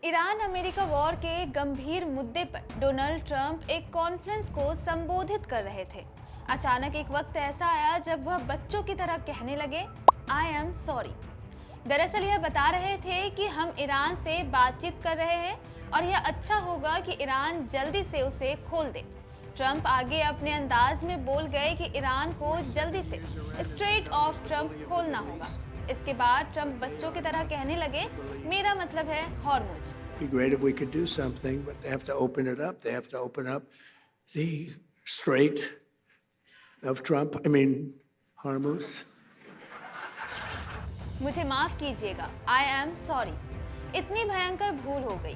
Iran America war के गंभीर मुद्दे पर डोनाल्ड ट्रंप एक कॉन्फ्रेंस को संबोधित कर रहे थे। अचानक एक वक्त ऐसा आया जब वह बच्चों की तरह कहने लगे, आई एम सॉरी। दरअसल यह बता रहे थे कि हम ईरान से बातचीत कर रहे हैं और यह अच्छा होगा कि ईरान जल्दी से उसे खोल दे। ट्रंप आगे अपने अंदाज में बोल गए कि ईरान को जल्दी से स्ट्रेट ऑफ ट्रंप खोलना होगा। इसके बाद ट्रंप बच्चों की तरह कहने लगे, मेरा मतलब है Hormuz. Be great if we could do something, but they have to open it up. They have to open up the Strait of Trump. I mean, Hormuz. मुझे माफ कीजिएगा, आई एम सॉरी। इतनी भयंकर भूल हो गई।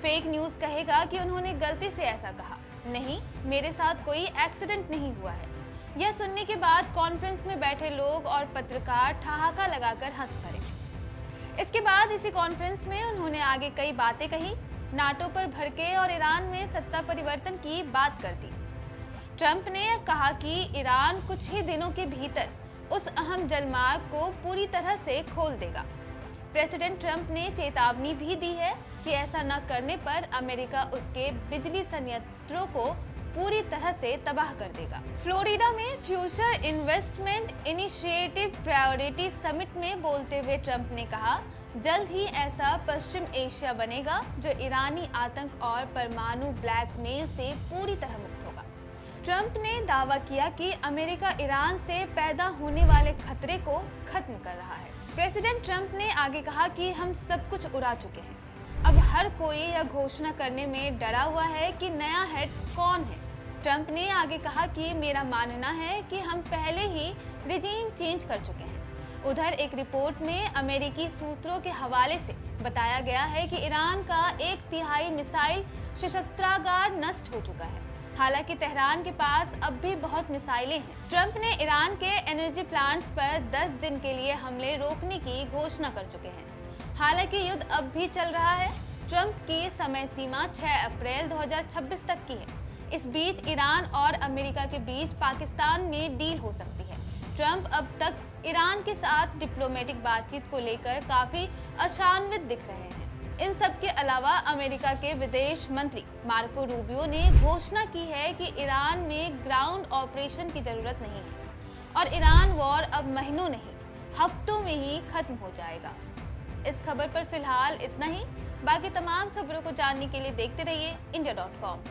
फेक न्यूज कहेगा कि उन्होंने गलती से ऐसा कहा। नहीं, मेरे साथ कोई एक्सीडेंट नहीं हुआ है। यह सुनने के बाद कॉन्फ्रेंस में बैठे लोग और पत्रकार ठहाका लगाकर हंस पड़े। इसके बाद इसी कॉन्फ्रेंस में उन्होंने आगे कई बातें कही, नाटो पर भड़के और ईरान में सत्ता परिवर्तन की बात कर दी। ट्रंप ने कहा कि ईरान कुछ ही दिनों के भीतर उस अहम जलमार्ग को पूरी तरह से खोल देगा। प्रेसिडेंट ट्रंप ने चेतावनी भी दी है कि ऐसा न करने पर अमेरिका उसके बिजली संयंत्रों को पूरी तरह से तबाह कर देगा। फ्लोरिडा में future investment initiative priority summit में बोलते हुए ट्रंप ने कहा, जल्द ही ऐसा पश्चिम एशिया बनेगा जो ईरानी आतंक और परमाणु ब्लैकमेल से पूरी तरह मुक्त होगा। ट्रंप ने दावा किया कि अमेरिका ईरान से पैदा होने वाले खतरे को खत्म कर रहा है। प्रेसिडेंट ट्रंप ने आगे कहा कि हम सब कुछ उड़ा चुके हैं। अब हर कोई यह घोषणा करने में डरा हुआ है कि नया हेड कौन है। ट्रंप ने आगे कहा कि मेरा मानना है कि हम पहले ही रिजीम चेंज कर चुके हैं। उधर एक रिपोर्ट में अमेरिकी सूत्रों के हवाले से बताया गया है कि ईरान का 1/3 मिसाइल शस्त्रागार नष्ट हो चुका है। हालांकि तेहरान के पास अब भी बहुत मिसाइलें हैं। ट्रंप ने ईरान के एनर्जी प्लांट्स पर 10 दिन के लिए हमले रोकने की घोषणा कर चुके हैं। हालांकि युद्ध अब भी चल रहा है। ट्रंप की समय सीमा 6 अप्रैल 2026 तक की है। इस बीच ईरान और अमेरिका के बीच पाकिस्तान में डील हो सकती है। ट्रंप अब तक ईरान के साथ डिप्लोमेटिक बातचीत को लेकर काफी अशान्वित दिख रहे हैं। इन सब के अलावा अमेरिका के विदेश मंत्री मार्को रूबियो ने घोषणा की है कि ईरान में ग्राउंड ऑपरेशन की जरूरत नहीं है और ईरान वॉर अब महीनों नहीं, हफ्तों में ही खत्म हो जाएगा। इस खबर पर फिलहाल इतना ही। बाकी तमाम खबरों को जानने के लिए देखते रहिए India.com।